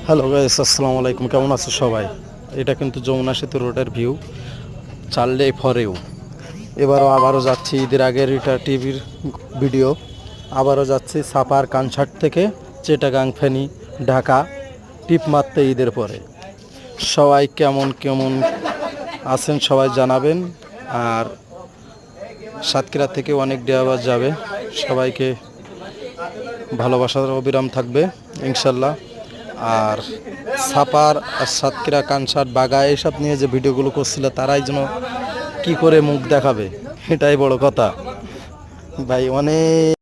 Hello guys, আসসালামু আলাইকুম। কেমন আছো সবাই? এটা কিন্তু যমুনা সেতু রোডের ভিউ, চাললে ফরেও। আবারও যাচ্ছি, ঈদের আগের এটা টিভির ভিডিও। আবারও যাচ্ছি সাপার কানসার্ট থেকে চিটাগাং, ফেনী, ঢাকা টিপ মারতে ঈদের পরে। সবাই কেমন কেমন আছেন সবাই জানাবেন। আর সাতক্ষীরা থেকে অনেক ড্রাইভার যাবে, সবাইকে ভালোবাসার অবিরাম থাকবে ইনশাল্লাহ। আর সাপার আর সাতক্ষীরা, কানসার্ট, বাগা এইসব নিয়ে যে ভিডিওগুলো করছিল, তারাই যেন কি করে মুখ দেখাবে, এটাই বড় কথা ভাই। অনেক